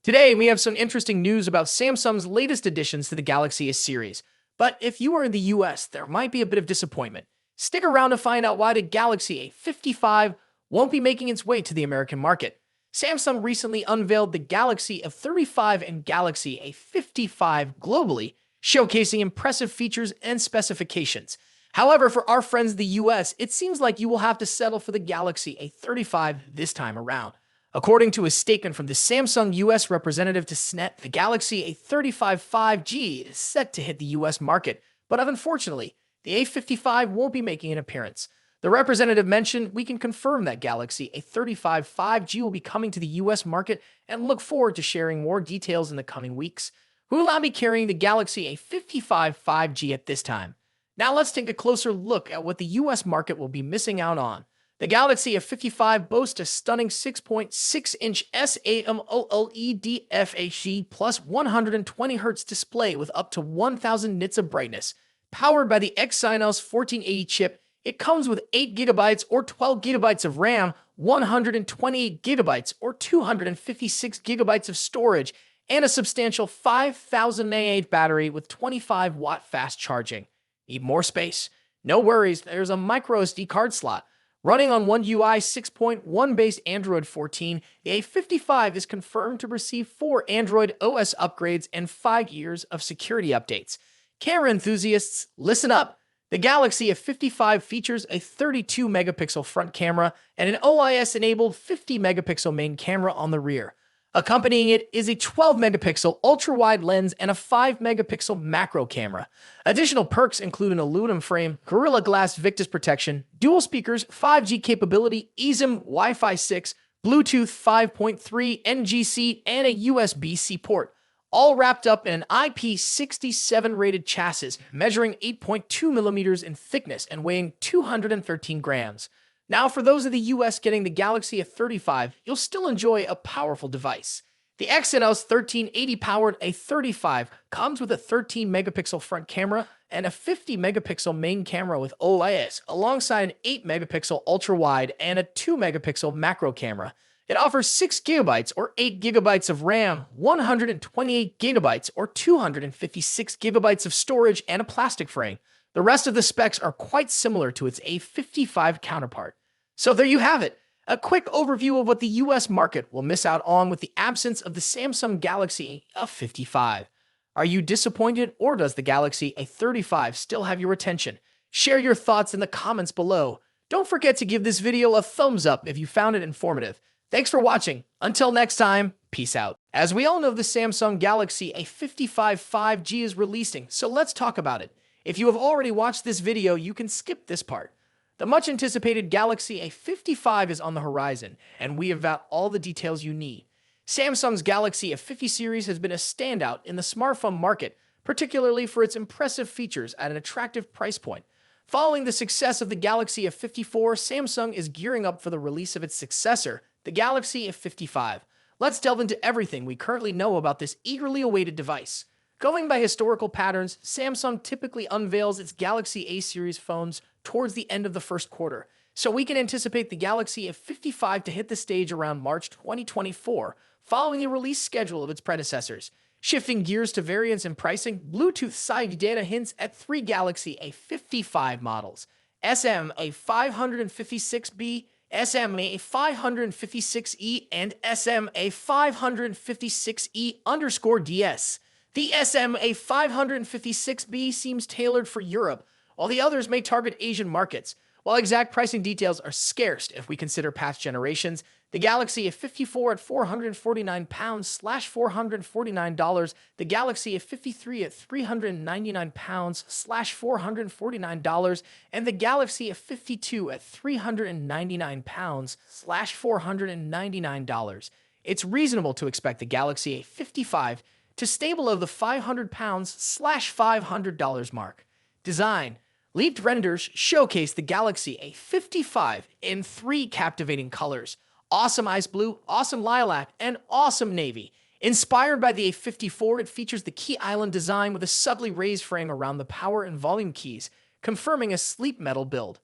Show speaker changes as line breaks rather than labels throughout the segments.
Today, we have some interesting news about Samsung's latest additions to the Galaxy A series. But if you are in the US, there might be a bit of disappointment. Stick around to find out why the Galaxy A55 won't be making its way to the American market. Samsung recently unveiled the Galaxy A35 and Galaxy A55 globally, showcasing impressive features and specifications. However, for our friends in the US, it seems like you will have to settle for the Galaxy A35 this time around. According to a statement from the Samsung US representative to SNET, the Galaxy A35 5G is set to hit the US market, but unfortunately, the A55 won't be making an appearance. The representative mentioned, "We can confirm that Galaxy A35 5G will be coming to the US market and look forward to sharing more details in the coming weeks. We will not be carrying the Galaxy A55 5G at this time." Now let's take a closer look at what the US market will be missing out on. The Galaxy A55 boasts a stunning 6.6-inch SAMOLED FHD plus 120Hz display with up to 1000 nits of brightness. Powered by the Exynos 1480 chip, it comes with 8GB or 12GB of RAM, 128GB or 256GB of storage, and a substantial 5000 mAh battery with 25-watt fast charging. Need more space? No worries, there's a microSD card slot. Running on One UI 6.1 based Android 14, the A55 is confirmed to receive 4 Android OS upgrades and 5 years of security updates. Camera enthusiasts, listen up! The Galaxy A55 features a 32-megapixel front camera and an OIS-enabled 50-megapixel main camera on the rear. Accompanying it is a 12-megapixel ultra-wide lens and a 5-megapixel macro camera. Additional perks include an aluminum frame, Gorilla Glass Victus protection, dual speakers, 5G capability, eSIM, Wi-Fi 6, Bluetooth 5.3, NGC, and a USB-C port, all wrapped up in an IP67 rated chassis measuring 8.2 millimeters in thickness and weighing 213 grams. Now, for those of the US getting the Galaxy A35, you'll still enjoy a powerful device. The Exynos 1380-powered A35 comes with a 13-megapixel front camera and a 50-megapixel main camera with OIS, alongside an 8-megapixel ultra-wide and a 2-megapixel macro camera. It offers 6GB or 8GB of RAM, 128GB or 256GB of storage, and a plastic frame. The rest of the specs are quite similar to its A55 counterpart. So there you have it, a quick overview of what the US market will miss out on with the absence of the Samsung Galaxy A55. Are you disappointed, or does the Galaxy A35 still have your attention? Share your thoughts in the comments below. Don't forget to give this video a thumbs up if you found it informative. Thanks for watching. Until next time, peace out. As we all know, the Samsung Galaxy A55 5G is releasing, so let's talk about it. If you have already watched this video, you can skip this part. The much-anticipated Galaxy A55 is on the horizon, and we have got all the details you need. Samsung's Galaxy A50 series has been a standout in the smartphone market, particularly for its impressive features at an attractive price point. Following the success of the Galaxy A54, Samsung is gearing up for the release of its successor, the Galaxy A55. Let's delve into everything we currently know about this eagerly awaited device. Going by historical patterns, Samsung typically unveils its Galaxy A series phones towards the end of the first quarter, so we can anticipate the Galaxy A55 to hit the stage around March 2024, following the release schedule of its predecessors. Shifting gears to variants and pricing, Bluetooth side data hints at 3 Galaxy A55 models: SMA556B, SMA556E, and SMA556E_DS. The SMA556B seems tailored for Europe, while the others may target Asian markets. While exact pricing details are scarce if we consider past generations, the Galaxy A54 at £449/$449, the Galaxy A53 at £399/$449, and the Galaxy A52 at £399/$499. It's reasonable to expect the Galaxy A55 to stay below the £500/$500 mark. Design. Leaked renders showcase the Galaxy A55 in 3 captivating colors: awesome ice blue, awesome lilac, and awesome navy. Inspired by the A54, it features the key island design with a subtly raised frame around the power and volume keys, confirming a sleek metal build.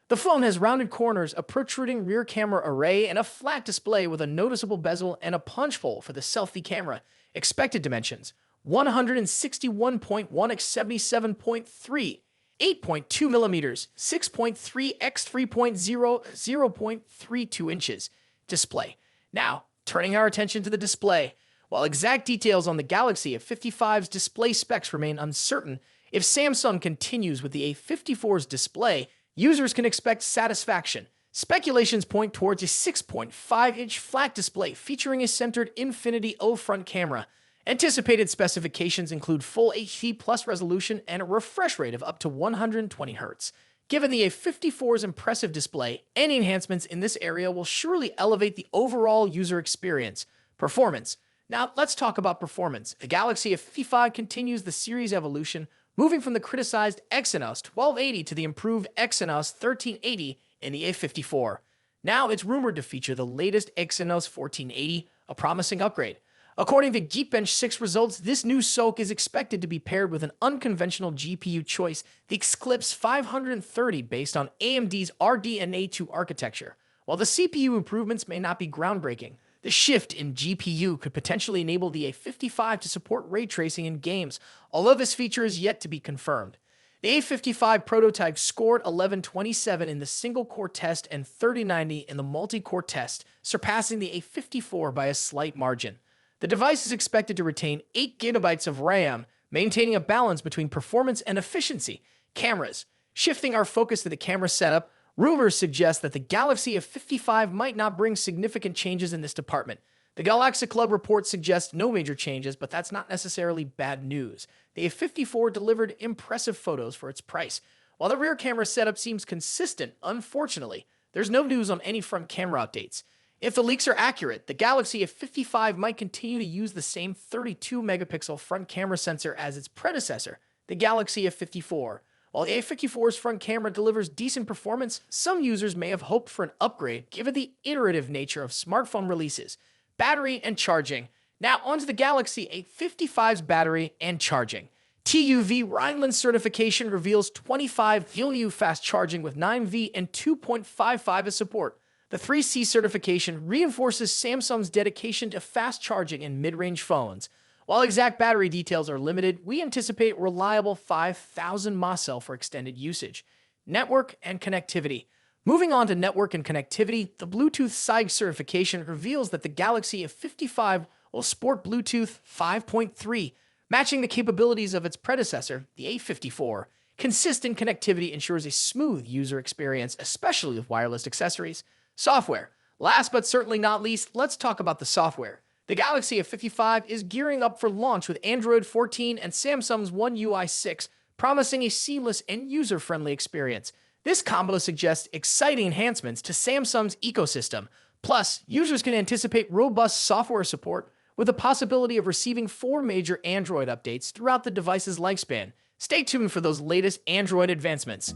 The phone has rounded corners, a protruding rear camera array, and a flat display with a noticeable bezel and a punch hole for the selfie camera. Expected dimensions: 161.1 x 77.3, 8.2 millimeters, 6.3 x 3.0, 0.32 inches. Display. Now, turning our attention to the display. While exact details on the Galaxy A55's display specs remain uncertain, if Samsung continues with the A54's display, users can expect satisfaction. Speculations point towards a 6.5-inch flat display featuring a centered Infinity O front camera. Anticipated specifications include full HD plus resolution and a refresh rate of up to 120 Hz. Given the A54's impressive display, any enhancements in this area will surely elevate the overall user experience. Performance. Now, let's talk about performance. The Galaxy A55 continues the series evolution, moving from the criticized Exynos 1280 to the improved Exynos 1380 in the A54. Now it's rumored to feature the latest Exynos 1480, a promising upgrade. According to Geekbench 6 results, this new SoC is expected to be paired with an unconventional GPU choice, the Eclipse 530, based on AMD's RDNA 2 architecture. While the CPU improvements may not be groundbreaking, the shift in GPU could potentially enable the A55 to support ray tracing in games, although this feature is yet to be confirmed. The A55 prototype scored 1127 in the single-core test and 3090 in the multi-core test, surpassing the A54 by a slight margin. The device is expected to retain 8 GB of RAM, maintaining a balance between performance and efficiency. Cameras. Shifting our focus to the camera setup, rumors suggest that the Galaxy A55 might not bring significant changes in this department. The Galaxy Club report suggests no major changes, but that's not necessarily bad news. The A54 delivered impressive photos for its price. While the rear camera setup seems consistent, unfortunately, there's no news on any front camera updates. If the leaks are accurate, the Galaxy A55 might continue to use the same 32-megapixel front camera sensor as its predecessor, the Galaxy A54. While the A54's front camera delivers decent performance, some users may have hoped for an upgrade given the iterative nature of smartphone releases. Battery and charging. Now onto the Galaxy A55's battery and charging. TÜV Rheinland certification reveals 25 VLU fast charging with 9V and 2.55 as support. The 3C certification reinforces Samsung's dedication to fast charging in mid-range phones. While exact battery details are limited, we anticipate reliable 5,000 mAh for extended usage. Network and connectivity. Moving on to network and connectivity, the Bluetooth SIG certification reveals that the Galaxy A55 will sport Bluetooth 5.3, matching the capabilities of its predecessor, the A54. Consistent connectivity ensures a smooth user experience, especially with wireless accessories. Software. Last but certainly not least, let's talk about the software. The Galaxy A55 is gearing up for launch with Android 14 and Samsung's One UI 6, promising a seamless and user-friendly experience. This combo suggests exciting enhancements to Samsung's ecosystem. Plus, users can anticipate robust software support with the possibility of receiving 4 major Android updates throughout the device's lifespan. Stay tuned for those latest Android advancements.